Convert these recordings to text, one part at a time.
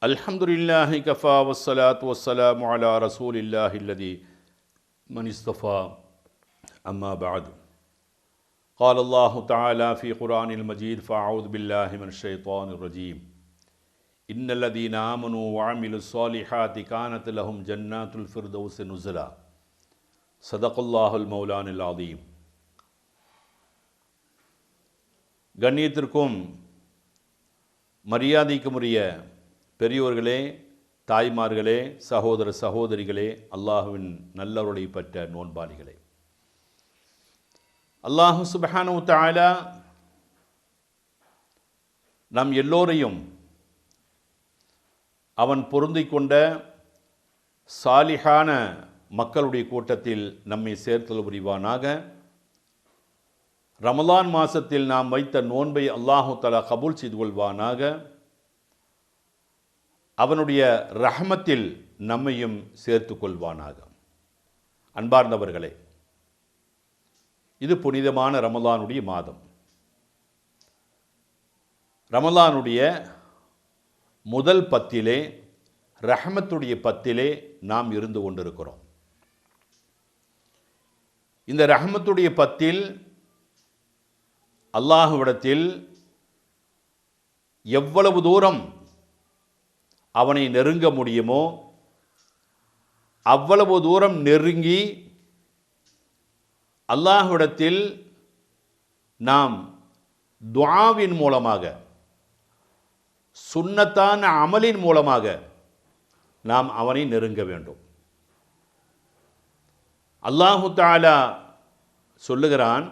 அல்ஹம்துலில்லாஹி கஃபா வஸ்ஸலாத்து வஸ்ஸலாமு அலா ரசூலில்லாஹில்லதி மன் இஸ்தஃபா அம்மா பஅது. قال الله تعالى في قرآن المجيد فأعوذ بالله من الشيطان الرجيم إن الذين آمنوا وعملوا الصالحات كانت لهم جنات الفردوس نزلا صدق الله المولان العظيم. கண்ணியத்திற்கும் மரியாதைக்குரிய பெரியோர்களே, தாய்மார்களே, சகோதர சகோதரிகளே, அல்லாஹுவின் நல்லருளை பெற்ற நோன்பாளிகளே, அல்லாஹு சுப்ஹானஹு தஆலா நம் எல்லோரையும் அவன் பொருந்திக் கொண்ட சாலிஹான மக்களுடைய கூட்டத்தில் நம்மை சேர்த்தல் புரிவானாக. ரமலான் மாதத்தில் நாம் வைத்த நோன்பை அல்லாஹு தஆலா கபூல் செய்து கொள்வானாக. அவனுடைய ரஹமத்தில் நம்மையும் சேர்த்து கொள்வானாக. அன்பார்ந்தவர்களே, இது புனிதமான ரமலானுடைய மாதம். ரமலானுடைய முதல் பத்திலே, ரஹமத்துடைய பத்திலே நாம் இருந்து கொண்டிருக்கிறோம். இந்த ரஹமத்துடைய பத்தில் அல்லாஹ்விடத்தில் எவ்வளவு தூரம் அவனை நெருங்க முடியுமோ அவ்வளவு தூரம் நெருங்கி அல்லாஹ்விடத்தில் நாம் துஆவின் மூலமாக, சுன்னத்தான அமலின் மூலமாக நாம் அவனை நெருங்க வேண்டும். அல்லாஹு தஆலா சொல்லுகிறான்,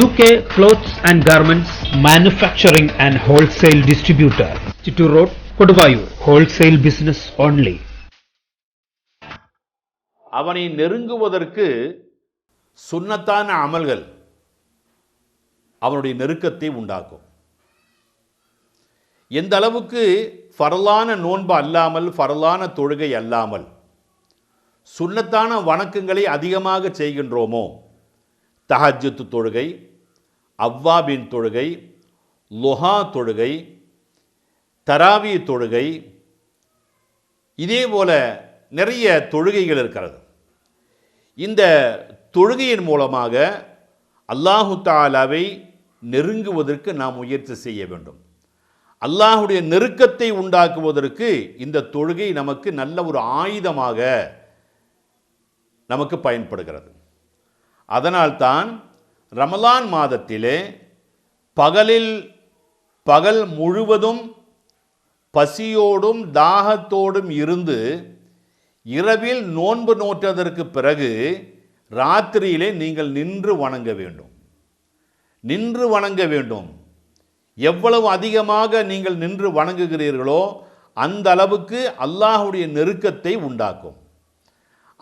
UK Clothes and Garments Manufacturing and Wholesale Distributor, Chittoor Road, Koduvayur. Wholesale business only. அவனை நெருங்குவதற்கு சுன்னத்தான அமல்கள் அவனுடைய நெருக்கத்தை உண்டாக்கும். எந்த அளவுக்கு ஃபர்லான நோன்பு அல்லாமல், ஃபர்லான தொழுகை அல்லாமல் சுன்னத்தான வணக்கங்களை அதிகமாக செய்கின்றோமோ, தஹஜ்ஜுத் தொழுகை, அவ்வாபின் தொழுகை, லுஹா தொழுகை, தராவி தொழுகை, இதே போல நிறைய தொழுகைகள் இருக்கிறது. இந்த தொழுகையின் மூலமாக அல்லாஹு தஆலாவை நெருங்குவதற்கு நாம் முயற்சி செய்ய வேண்டும். அல்லாஹுடைய நெருக்கத்தை உண்டாக்குவதற்கு இந்த தொழுகை நமக்கு நல்ல ஒரு ஆயுதமாக நமக்கு பயன்படுகிறது. அதனால்தான் ரமலான் மாதத்திலே பகல் முழுவதும் பசியோடும் தாகத்தோடும் இருந்து இரவில் நோன்பு நோற்றதற்கு பிறகு ராத்திரியிலே நீங்கள் நின்று வணங்க வேண்டும். நின்று வணங்க வேண்டும். எவ்வளவு அதிகமாக நீங்கள் நின்று வணங்குகிறீர்களோ அந்த அளவுக்கு அல்லாஹுடைய நெருக்கத்தை உண்டாக்கும்.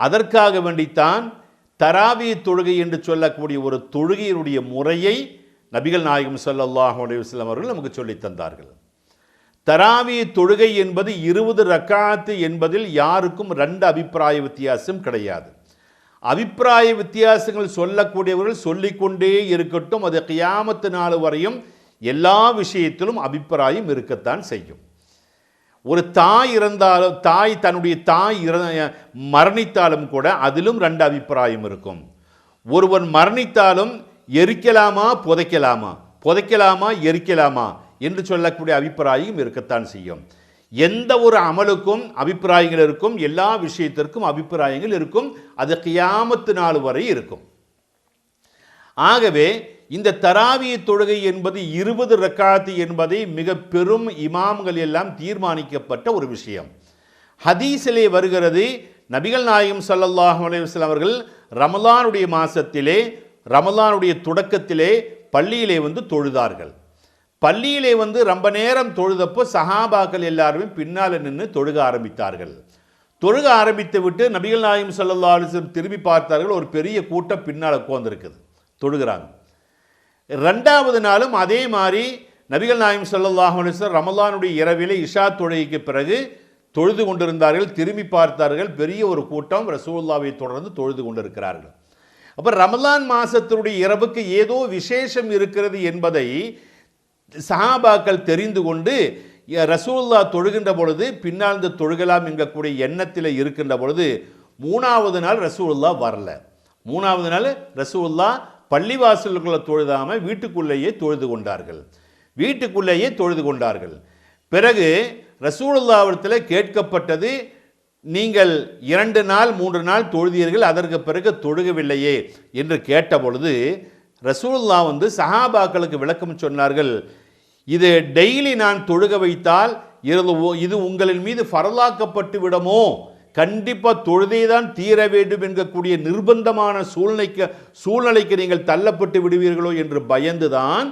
அதற்காக வேண்டித்தான் தராவி தொழுகை என்று சொல்லக்கூடிய ஒரு தொழுகையினுடைய முறையை நபிகள் நாயகம் ஸல்லல்லாஹு அலைஹி வஸல்லம் அவர்கள் நமக்கு சொல்லித் தந்தார்கள். தராவி தொழுகை என்பது 20 ரக்காத்து என்பதில் யாருக்கும் 2 அபிப்பிராய வித்தியாசம் கிடையாது. அபிப்பிராய வித்தியாசங்கள் சொல்லக்கூடியவர்கள் சொல்லிக்கொண்டே இருக்கட்டும். அது கியாமத்து நாள் வரையும் எல்லா விஷயத்திலும் அபிப்பிராயம் இருக்கத்தான் செய்யும். ஒரு தாய் இறந்தாலும், தன்னுடைய தாய் மரணித்தாலும் கூட அதிலும் 2 அபிப்பிராயம் இருக்கும். ஒருவன் மரணித்தாலும் எரிக்கலாமா புதைக்கலாமா, புதைக்கலாமா எரிக்கலாமா என்று சொல்லக்கூடிய அபிப்பிராயம் இருக்கத்தான் செய்யும். எந்த ஒரு அமலுக்கும் அபிப்பிராயங்கள் இருக்கும், எல்லா விஷயத்திற்கும் அபிப்பிராயங்கள் இருக்கும். அது கியாமத்து நாள் வரை இருக்கும். ஆகவே இந்த தராவி தொழுகை என்பது 20 ரக்காத்து என்பதை மிக பெரும் இமாம்கள் எல்லாம் தீர்மானிக்கப்பட்ட ஒரு விஷயம். ஹதீஸிலே வருகிறது, நபிகள் நாயகம் ஸல்லல்லாஹு அலைஹி வஸல்லம் அவர்கள் ரமலானுடைய மாசத்திலே, ரமலானுடைய தொடக்கத்திலே பள்ளியிலே வந்து தொழுதார்கள். பள்ளியிலே வந்து ரொம்ப நேரம் தொழுதப்போ சஹாபாக்கள் எல்லாருமே பின்னால் நின்று தொழுக ஆரம்பித்தார்கள். தொழுக ஆரம்பித்து விட்டு நபிகள் நாயகம் ஸல்லல்லாஹு அலைஹி வஸல்லம் திரும்பி பார்த்தார்கள். ஒரு பெரிய கூட்டம் பின்னால் உட்கார்ந்திருக்குது, தொழுகிறாங்க. 2வது நாளும் அதே மாதிரி நபிகள் நாயகம் ஸல்லல்லாஹு அலைஹி வஸல்லம் ரமலானுடைய இரவிலே இஷா தொழுகைக்கு பிறகு தொழுது கொண்டிருந்தார்கள். திரும்பி பார்த்தார்கள், பெரிய ஒரு கூட்டம் ரசூலுல்லாஹ்வை தொடர்ந்து தொழுது கொண்டிருக்கிறார்கள். அப்போ ரமலான் மாசத்தினுடைய இரவுக்கு ஏதோ விசேஷம் இருக்கிறது என்பதை சஹாபாக்கள் தெரிந்து கொண்டு ரசூலுல்லாஹ் தொழுகின்ற பொழுது பின்னால் தொழுகலாம் என்கக்கூடிய எண்ணத்தில் இருக்கின்ற பொழுது 3வது நாள் ரசூலுல்லாஹ் வரல. 3வது நாள் ரசூலுல்லாஹ் பள்ளிவாசலுக்குள்ள தொழுதாமல் வீட்டுக்குள்ளேயே தொழுது கொண்டார்கள். பிறகு ரசூலுல்லாஹ்விடத்தில் கேட்கப்பட்டது, நீங்கள் 2 நாள் 3 நாள் தொழுதீர்கள், அதற்கு பிறகு தொழுகவில்லையே என்று கேட்ட பொழுது ரசூலுல்லாஹ் சஹாபாக்களுக்கு விளக்கம் சொன்னார்கள். இது டெய்லி நான் தொழுக வைத்தால் இது உங்களின் மீது ஃபரலாக்கப்பட்டு விடுமோ, கண்டிப்பாக தொழுதே தான் தீர வேண்டும் என்கக்கூடிய நிர்பந்தமான சூழ்நிலைக்கு நீங்கள் தள்ளப்பட்டு விடுவீர்களோ என்று பயந்துதான்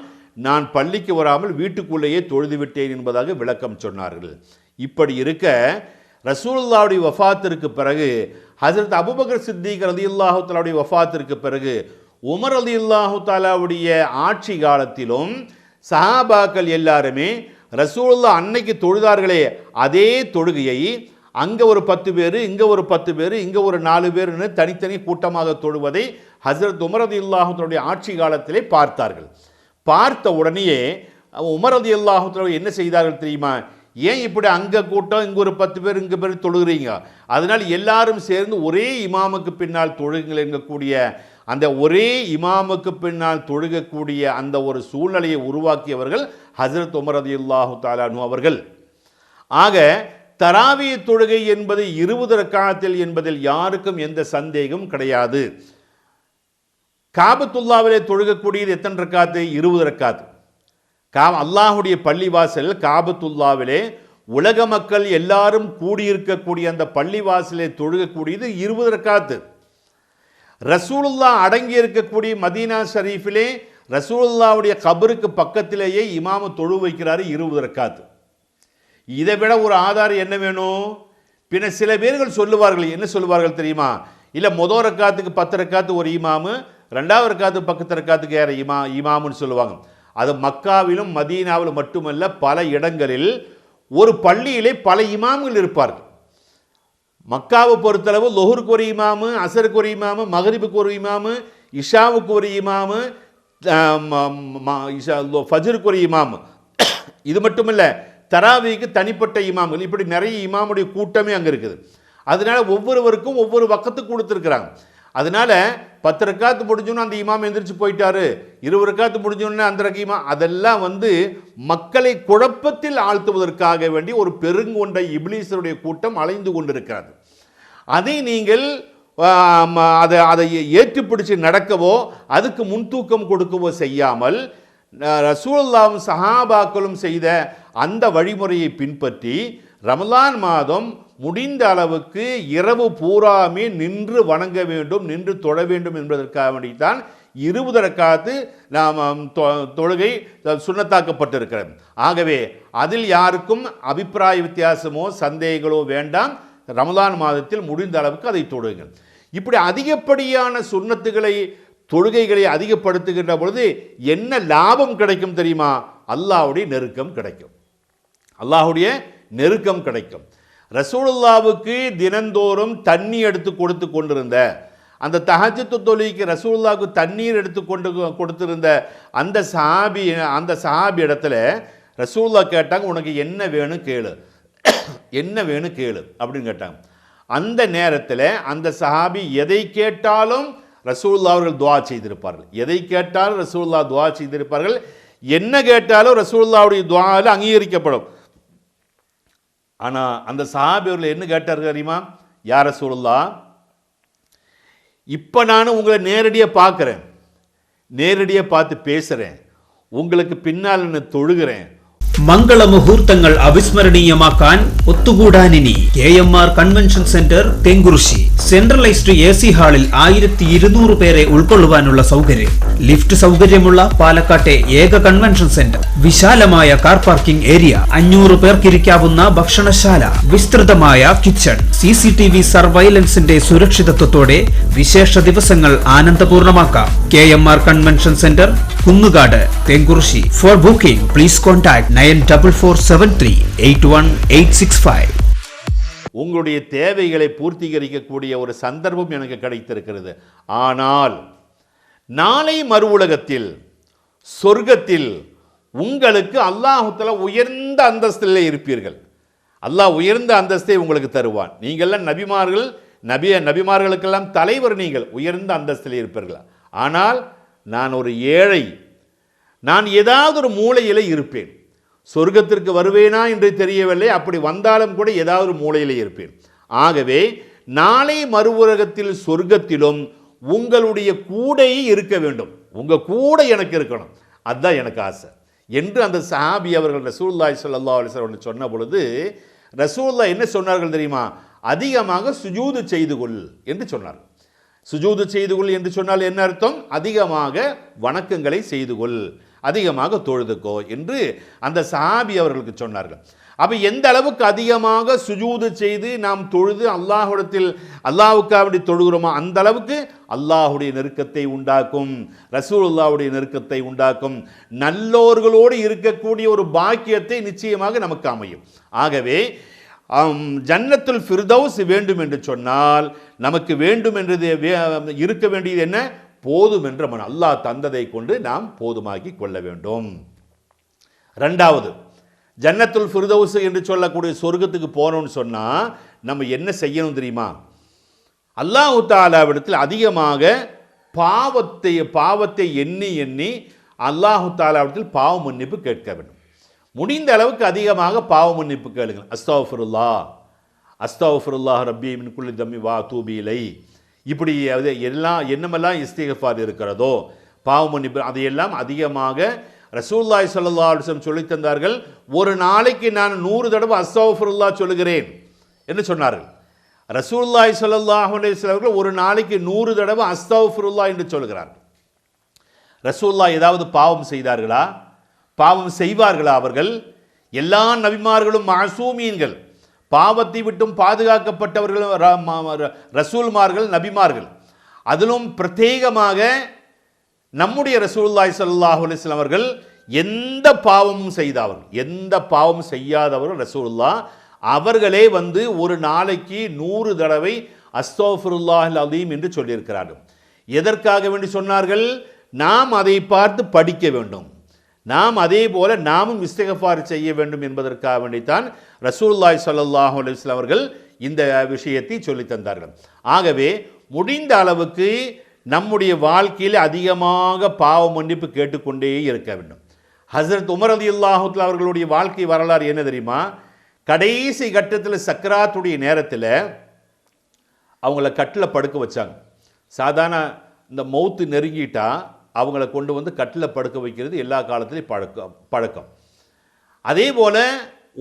நான் பள்ளிக்கு வராமல் வீட்டுக்குள்ளேயே தொழுது விட்டேன் என்பதாக விளக்கம் சொன்னார்கள். இப்படி இருக்க ரசூலுல்லாஹ்வுடைய வஃபாத்திற்கு பிறகு ஹஜ்ரத் அபூபக்கர் சித்திக் ரலியல்லாஹு தஆலாவுடைய வஃபாத்திற்கு பிறகு உமர் ரலியல்லாஹு தஆலாவுடைய ஆட்சி காலத்திலும் சஹாபாக்கள் எல்லாருமே ரசூலுல்லாஹ் அன்னைக்கு தொழுதார்களே அதே தொழுகையை அங்கே ஒரு 10 பேர், இங்கே ஒரு 10 பேர், இங்கே ஒரு 4 பேர்னு தனித்தனி கூட்டமாக தொழுவதை ஹஜ்ரத் உமர் ரலியல்லாஹு தஆலாவுடைய ஆட்சி காலத்திலே பார்த்தார்கள். பார்த்த உடனேயே உமர் ரலியல்லாஹு தஆலா என்ன செய்தார்கள் தெரியுமா? ஏன் இப்படி அங்கே கூட்டம், இங்கே ஒரு 10 பேர், இங்கே பேர் தொழுகிறீங்க, அதனால் எல்லாரும் சேர்ந்து ஒரே இமாமுக்கு பின்னால் தொழுங்கள் என்கக்கூடிய அந்த ஒரே இமாமுக்கு பின்னால் தொழுகக்கூடிய அந்த ஒரு சூழ்நிலையை உருவாக்கியவர்கள் ஹஜ்ரத் உமர் ரலியல்லாஹு தஆலா அன்ஹு அவர்கள். ஆக தராவி தொழுகை என்பது 20 ரக்காத்தில் என்பதில் யாருக்கும் எந்த சந்தேகம் கிடையாது. காபத்துல்லாவிலே தொழுகக்கூடியது எத்தனை ரக்காத்து? 20 ரக்காத்து. அல்லாஹுடைய பள்ளிவாசல் காபத்துல்லாவிலே உலக மக்கள் எல்லாரும் கூடியிருக்கக்கூடிய அந்த பள்ளிவாசலை தொழுகக்கூடியது 20 ரக்காத்து. ரசூலுல்லாஹ் அடங்கி இருக்கக்கூடிய மதீனா ஷரீஃபிலே ரசூலுல்லாஹ்வுடைய கபருக்கு பக்கத்திலேயே இமாமு தொழு வைக்கிறாரு 20 ரக்காத்து. இதை விட ஒரு ஆதாரம் என்ன வேணும்? பின்ன சில பேர்கள் சொல்லுவார்கள், என்ன சொல்லுவார்கள் தெரியுமா? இல்லை முதல் ரக்காத்துக்கு 10 ரக்காத்து ஒரு இமாமு, 2வது ரக்காத்து 10 ரக்காத்துக்கு யார் இமாமுன்னு சொல்லுவாங்க. அது மக்காவிலும் மதீனாவிலும் மட்டுமல்ல, பல இடங்களில் ஒரு பள்ளியிலே பல இமாம்கள் இருப்பார்கள். மக்காவை பொறுத்தளவு லொஹருக்கு ஒரு இமாமு, அசருக்கு ஒரு இமாமு, மகரிபுக்கு ஒரு இமாமு, இஷாவுக்கு ஒரு இமாமு, ஃபஜ்ருக்கு ஒரு இமாமு. இது மட்டுமல்ல, தராவிக்கு தனிப்பட்ட இமாம்கள், இப்படி நிறைய இமாமுடைய கூட்டமே அங்கே இருக்குது. அதனால ஒவ்வொருவருக்கும் ஒவ்வொரு வக்கத்துக்கு கொடுத்துருக்குறாங்க. அதனால 10 ரக்காத்து முடிஞ்சோன்னு அந்த இமாம் எந்திரிச்சு போயிட்டாரு, 20 ரக்காத்து முடிஞ்சோன்னு அந்த இமாம், அதெல்லாம் மக்களை குழப்பத்தில் ஆழ்த்துவதற்காக வேண்டி ஒரு பெருங்கொண்ட இப்லீஸருடைய கூட்டம் அலைந்து கொண்டிருக்கிறது. அதை நீங்கள் அதை ஏற்றுப்பிடிச்சு நடக்கவோ அதுக்கு முன்தூக்கம் கொடுக்கவோ செய்யாமல் ரசூலுல்லாஹ்வும் சஹாபாக்களும் செய்த அந்த வழிமுறையை பின்பற்றி ரமலான் மாதம் முடிந்த அளவுக்கு இரவு பூராமே நின்று வணங்க வேண்டும், நின்று தொழ வேண்டும் என்பதற்காக வேண்டித்தான் 20 ரக்காத்து தொழுகை சுன்னத்தாக்கப்பட்டிருக்கிறது. ஆகவே அதில் யாருக்கும் அபிப்பிராய வித்தியாசமோ சந்தேகங்களோ வேண்டாம். ரமலான் மாதத்தில் முடிந்த அளவுக்கு அதை தொழுங்கள். இப்படி அதிகப்படியான சுன்னத்துகளை தொழுகைகளை அதிகப்படுத்துகின்ற பொழுது என்ன லாபம் கிடைக்கும் தெரியுமா? அல்லாஹ்வுடைய நெருக்கம் கிடைக்கும். அல்லாஹ்வுடைய நெருக்கம் கிடைக்கும். ரசூலுல்லாவுக்கு தினந்தோறும் தண்ணி எடுத்து கொடுத்து கொண்டிருந்த அந்த தஹஜ்ஜுத் தொழுகைக்கு ரசூலுல்லாவுக்கு தண்ணீர் எடுத்து கொடுத்திருந்த அந்த சஹாபி இடத்துல ரசூலுல்லாஹ் கேட்டாங்க, உனக்கு என்ன வேணும் கேளு, என்ன வேணும் கேளு அப்படின்னு கேட்டாங்க. அந்த நேரத்தில் அந்த சஹாபி எதை கேட்டாலும் ரசூலுல்லாஹ் அவர்கள் துஆ செய்திருப்பார்கள். எதை கேட்டாலும் ரசூலுல்லாஹ் துஆ செய்திருப்பார்கள். என்ன கேட்டாலும் ரசூலுல்லாஹ்வுடைய துஆல அங்கீகரிக்கப்படும். ஆனால் அந்த சஹாபி அவர்கள் என்ன கேட்டார்கள் தெரியுமா? யா ரசூலுல்லாஹ், இப்போ நான் உங்களை நேரடியாக பார்க்குறேன், நேரடியாக பார்த்து பேசுகிறேன், உங்களுக்கு பின்னால் நான் தொழுகிறேன். മംഗള മുഹൂർത്തങ്ങൾ അവിസ്മരണീയമാക്കാൻ ഒത്തുകൂടാനിനി KMR convention centre Thenkurissi. Centralised AC ഹാളിൽ 1200 പേരെ ഉൾക്കൊള്ളുവാനുള്ള സൗകര്യം, ലിഫ്റ്റ് സൗകര്യമുള്ള പാലക്കാട്ടെ ഏക കൺവെൻഷൻ സെന്റർ, വിശാലമായ കാർ പാർക്കിംഗ് ഏരിയ, 500 പേർക്കിരിക്കാവുന്ന ഭക്ഷണശാല, വിസ്തൃതമായ കിച്ചൺ, CCTV സർവൈലൻസിന്റെ സുരക്ഷിതത്വത്തോടെ വിശേഷ ദിവസങ്ങൾ ആനന്ദപൂർണ്ണമാക്കാം. KMR convention centre, Kunnugada, Tengurshi. For booking, please contact 9447381865. உங்களுடைய தேவைகளை பூர்த்தீகரிக்கக்கூடிய ஒரு சந்தர்ப்பம் எனக்கு கிடைத்திருக்கிறது. ஆனால் நாளை மறு உலகத்தில் சொர்க்கத்தில் உங்களுக்கு அல்லாஹ் தஆலா உயர்ந்த அந்தஸ்தில் இருப்பீர்கள். அல்லாஹ் உயர்ந்த அந்தஸ்தை உங்களுக்கு தருவான். நீங்கள்லாம் நபிமார்கள், நபிமார்களுக்கெல்லாம் தலைவர், நீங்கள் உயர்ந்த அந்தஸ்தில் இருப்பீர்கள். ஆனால் நான் ஒரு ஏழை, நான் ஏதாவது ஒரு மூலையில் இருப்பேன். சொர்க்கத்திற்கு வருவேனா என்று தெரியவில்லை, அப்படி வந்தாலும் கூட ஏதாவது ஒரு மூலையில் இருப்பேன். ஆகவே நாளை மறு உலகத்தில் சொர்க்கத்திலும் உங்களுடைய கூடையே இருக்க வேண்டும், உங்கள் கூட எனக்கு இருக்கணும், அதுதான் எனக்கு ஆசை என்று அந்த சஹாபி அவர்கள் ரசூலுல்லாஹி ஸல்லல்லாஹு அலைஹி வஸல்லம் சொன்ன பொழுது ரசூலுல்லாஹ் என்ன சொன்னார்கள் தெரியுமா? அதிகமாக சுஜூது செய்து கொள் என்று சொன்னார்கள். சுஜூது செய்து கொள் என்று சொன்னால் என்ன அர்த்தம்? அதிகமாக வணக்கங்களை செய்து கொள், அதிகமாக தொழுதுக்கோ என்று அந்த சஹாபி அவர்களுக்கு சொன்னார்கள். அப்போ எந்த அளவுக்கு அதிகமாக சுஜூது செய்து நாம் தொழுது அல்லாஹ்விடத்தில் அல்லாஹ்வுக்காக தொழுகிறோமோ அந்த அளவுக்கு அல்லாஹ்வுடைய நெருக்கத்தை உண்டாக்கும், ரசூலுல்லாஹ்வுடைய நெருக்கத்தை உண்டாக்கும், நல்லோர்களோடு இருக்கக்கூடிய ஒரு பாக்கியத்தை நிச்சயமாக நமக்கு அமையும். ஆகவே ஜன்னத்துல் ஃபிர்தௌஸ் வேண்டும் என்று சொன்னால் நமக்கு வேண்டும் என்றது இருக்க வேண்டியது என்ன? போதும் என்ற மனம். அல்லாஹ் தந்ததை கொண்டு நாம் போதுமாக்கி கொள்ள வேண்டும். ரெண்டாவது, ஜன்னத்துல் ஃபிர்தௌஸ் என்று சொல்லக்கூடிய சொர்க்கத்துக்கு போனோம்னு சொன்னால் நம்ம என்ன செய்யணும் தெரியுமா? அல்லாஹ் தஆலாவிடத்தில் அதிகமாக பாவத்தை எண்ணி எண்ணி அல்லாஹ் தஆலாவிடத்தில் பாவ மன்னிப்பு கேட்க வேண்டும். முடிந்த அளவுக்கு அதிகமாக பாவ மன்னிப்பு கேளுங்கள். அஸ்தக்ஃபிருல்லாஹ் ரப்பி மின் குல்லி தம்மி வா தூபி இலை, இப்படி என்னமெல்லாம் இஸ்திக்ஃபார் இருக்கிறதோ பாவ மன்னிப்பு அதையெல்லாம் அதிகமாக ரசூலுல்லாஹி ஸல்லல்லாஹு அலைஹி வஸல்லம் சொல்லித் தந்தார்கள். ஒரு நாளைக்கு நான் 100 தடவை அஸ்தக்ஃபிருல்லாஹ் சொல்லுகிறேன் என்று சொன்னார்கள். ரசூலுல்லாஹி ஸல்லல்லாஹு அலைஹி வஸல்லம் அவர்கள் ஒரு நாளைக்கு 100 தடவை அஸ்தக்ஃபிருல்லாஹ் என்று சொல்கிறார்கள். ரசூலுல்லாஹ் ஏதாவது பாவம் செய்தார்களா? பாவம் செய்வார்களா? அவர்கள் எல்லா நபிமார்களும் மாசூமீன்கள், பாவத்தை விட்டும் பாதுகாக்கப்பட்டவர்கள், ரசூல்மார்கள், நபிமார்கள். அதிலும் பிரத்யேகமாக நம்முடைய ரசூலுல்லாஹி ஸல்லல்லாஹு அலைஹி வஸல்லம் அவர்கள் எந்த பாவம் செய்யாதவர்கள் ரசூலுல்லாஹ் அவர்களே வந்து ஒரு நாளைக்கு 100 தடவை அஸ்தக்ஃபிருல்லாஹில் அலீம் என்று சொல்லியிருக்கிறார்கள். எதற்காக வேண்டி சொன்னார்கள்? நாம் அதை பார்த்து படிக்க வேண்டும், நாம் அதே போல நாமும் இஸ்திக்ஃபார் செய்ய வேண்டும் என்பதற்காக வேண்டித்தான் ரசூலுல்லாஹி ஸல்லல்லாஹு அலைஹி வஸல்லம் அவர்கள் இந்த விஷயத்தை சொல்லி தந்தார்கள். ஆகவே முடிந்த அளவுக்கு நம்முடைய வாழ்க்கையில் அதிகமாக பாவ மன்னிப்பு கேட்டுக்கொண்டே இருக்க வேண்டும். ஹஸரத் உமர் ரலியல்லாஹு அன்ஹு அவர்களுடைய வாழ்க்கை வரலாறு என்ன தெரியுமா? கடைசி கட்டத்தில் சக்கராத்துடைய நேரத்தில் அவங்கள கட்டில் படுக்க வச்சாங்க. சாதாரண இந்த மௌத்து நெருங்கிட்டா அவங்கள கொண்டு வந்து கட்டில் படுக்க வைக்கிறது எல்லா காலத்திலையும் பழக்கம். அதே போல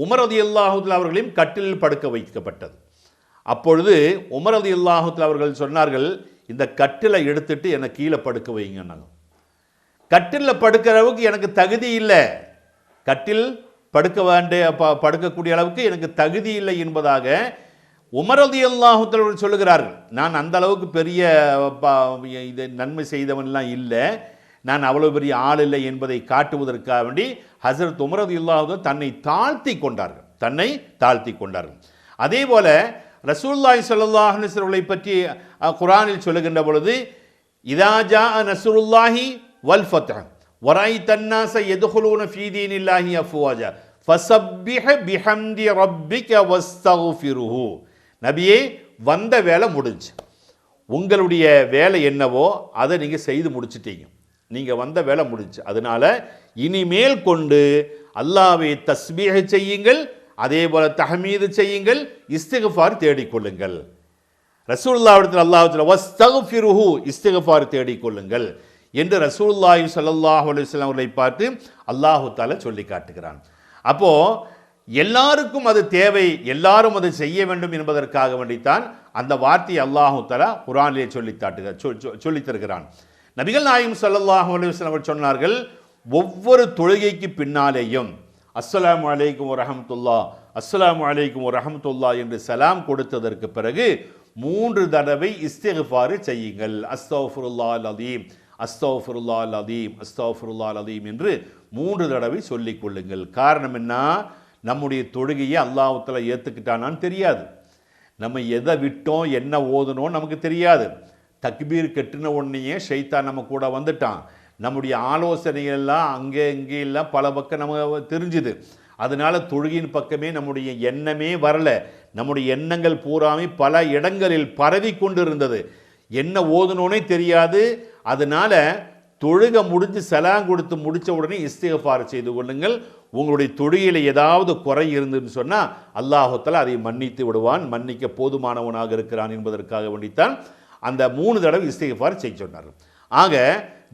உமர் ரலியல்லாஹு அன்ஹு அவர்களையும் கட்டிலில் படுக்க வைக்கப்பட்டது. அப்பொழுது உமர் ரலியல்லாஹு அன்ஹு அவர்கள் சொன்னார்கள், இந்த கட்டிலை எடுத்துட்டு என்னை கீழே படுக்க வைங்கன்னாங்க. கட்டிலில் படுக்கிற அளவுக்கு எனக்கு தகுதி இல்லை, கட்டில் படுக்கக்கூடிய அளவுக்கு எனக்கு தகுதி இல்லை என்பதாக உமர் ரலியல்லாஹு அன்ஹு அவர்கள் சொல்லுகிறார்கள். நான் அந்த அளவுக்கு பெரிய இது நன்மை செய்தவன்லாம் இல்லை, நான் அவ்வளோ பெரிய ஆள் இல்லை என்பதை காட்டுவதற்காக வேண்டி ஹஸரத் உமர் ரலியல்லாஹு அன்ஹு தன்னை தாழ்த்தி கொண்டார்கள். அதே போல ரசூலுல்லாஹி ஸல்லல்லாஹு அலைஹி வஸல்லம் பற்றி குர்ஆனில் சொல்லுகின்ற பொழுது, இதா ஜாஅ நஸ்ருல்லாஹி வல் ஃபத்ஹ் வரைத்தன் நாஸ யதுகுலூன ஃபீ தீனில்லாஹி அஃப்வாஜா ஃபஸப்பிஹ் பிஹம்தி ரப்பிக வஸ்தக்ஃபிருஹு. நபியே, வந்த வேலை முடிஞ்சு, உங்களுடைய வேலை என்னவோ அதை நீங்கள் செய்து முடிச்சிட்டீங்க, நீங்கள் வந்த வேலை முடிஞ்சு. அதனால இனிமேல் கொண்டு அல்லாஹ்வை தஸ்பீஹ் செய்யுங்கள், அதே போல தஹ்மீது செய்யுங்கள், இஸ்திக்ஃபார் தேடிக்கொள்ளுங்கள். ரசூலுல்லாஹ்விடத்தில் அல்லாஹ்வுடைய வஸ்தக்ஃபிருஹு, இஸ்திக்ஃபார் தேடிக்கொள்ளுங்கள் என்று ரசூலுல்லாஹி ஸல்லல்லாஹு அலைஹி வஸல்லம் அவர்களை பார்த்து அல்லாஹ் தஆலா சொல்லி காட்டுகிறான். அப்போ எல்லாருக்கும் அது தேவை, எல்லாரும் அதை செய்ய வேண்டும் என்பதற்காக வேண்டித்தான் அந்த வார்த்தையை அல்லாஹ் தஆலா குர்ஆனிலே சொல்லி தருகிறான். நபிகள் நாயகம் ஸல்லல்லாஹு அலைஹி வஸல்லம் அவர்கள் சொன்னார்கள், ஒவ்வொரு தொழுகைக்கு பின்னாலேயும் அஸ்ஸலாமு அலைக்கும் வரஹ்மத்துல்லாஹ், அஸ்ஸலாமு அலைக்கும் வரஹ்மத்துல்லாஹ் என்று சலாம் கொடுத்ததற்கு பிறகு 3 தடவை இஸ்திக்ஃபார் செய்யுங்கள். அஸ்தக்ஃபிருல்லாஹல் அலீம், அஸ்தக்ஃபிருல்லாஹ் அலீம் அஸ்தக்ஃபிருல்லாஹ் அலீம் என்று 3 தடவை சொல்லிக் கொள்ளுங்கள். காரணம் என்ன? நம்முடைய தொழுகையை அல்லாஹ் தஆலா ஏற்றுக்கிட்டானான்னு தெரியாது. நம்ம எதை விட்டோம், என்ன ஓதுனோம் நமக்கு தெரியாது. தக்பீர் கட்டின உடனேயே ஷைத்தான் நம்ம கூட வந்துட்டான். நம்முடைய ஆலோசனைகள்லாம் அங்கே இங்கே எல்லாம் பல பக்கம் நம்ம தெரிஞ்சுது. அதனால தொழுகையின் பக்கமே நம்முடைய எண்ணமே வரல. நம்முடைய எண்ணங்கள் பூராமே பல இடங்களில் பரவி கொண்டு இருந்தது. என்ன ஓதுனோனே தெரியாது. அதனால தொழுகை முடிஞ்சு சலாம் கொடுத்து முடித்த உடனே இஸ்திக்ஃபார் செய்து கொள்ளுங்கள். உங்களுடைய தொழுகையில் ஏதாவது குறை இருந்துன்னு சொன்னால் அல்லாஹ் தஆலா அதை மன்னித்து விடுவான். மன்னிக்க போதுமானவனாக இருக்கிறான் என்பதற்காக வேண்டித்தான் அந்த 3 தடவை இஸ்திக்ஃபார் செய்ய சொன்னார். ஆக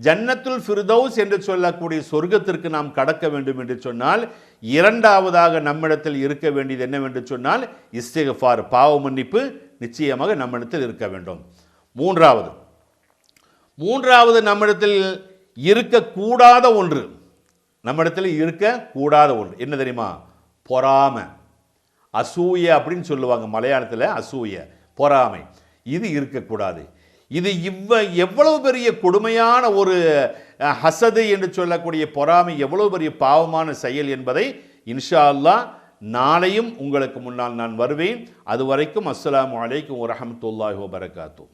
ஜன்னத்துல் ஃபிர்தௌஸ் என்று சொல்லக்கூடிய சொர்க்கத்திற்கு நாம் கடக்க வேண்டும் என்று சொன்னால் இரண்டாவதாக நம்மிடத்தில் இருக்க வேண்டியது என்னவென்று சொன்னால் இஸ்திக்ஃபார், பாவ மன்னிப்பு நிச்சயமாக நம்மிடத்தில் இருக்க வேண்டும். மூன்றாவது நம்மிடத்தில் இருக்கக்கூடாத ஒன்று, என்ன தெரியுமா? பொறாமை, அசூய அப்படின்னு சொல்லுவாங்க மலையாளத்தில். அசூய, பொறாமை, இது இருக்கக்கூடாது. இது எவ்வளவு பெரிய கொடுமையான ஒரு ஹசது என்று சொல்லக்கூடிய பொறாமை எவ்வளவு பெரிய பாவமான செயல் என்பதை இன்ஷா அல்லாஹ் நாளையும் உங்களுக்கு முன்னால் நான் வருவேன். அதுவரைக்கும் அஸ்ஸலாமு அலைக்கும் வரஹ்மத்துல்லாஹி வபரகாத்துஹு.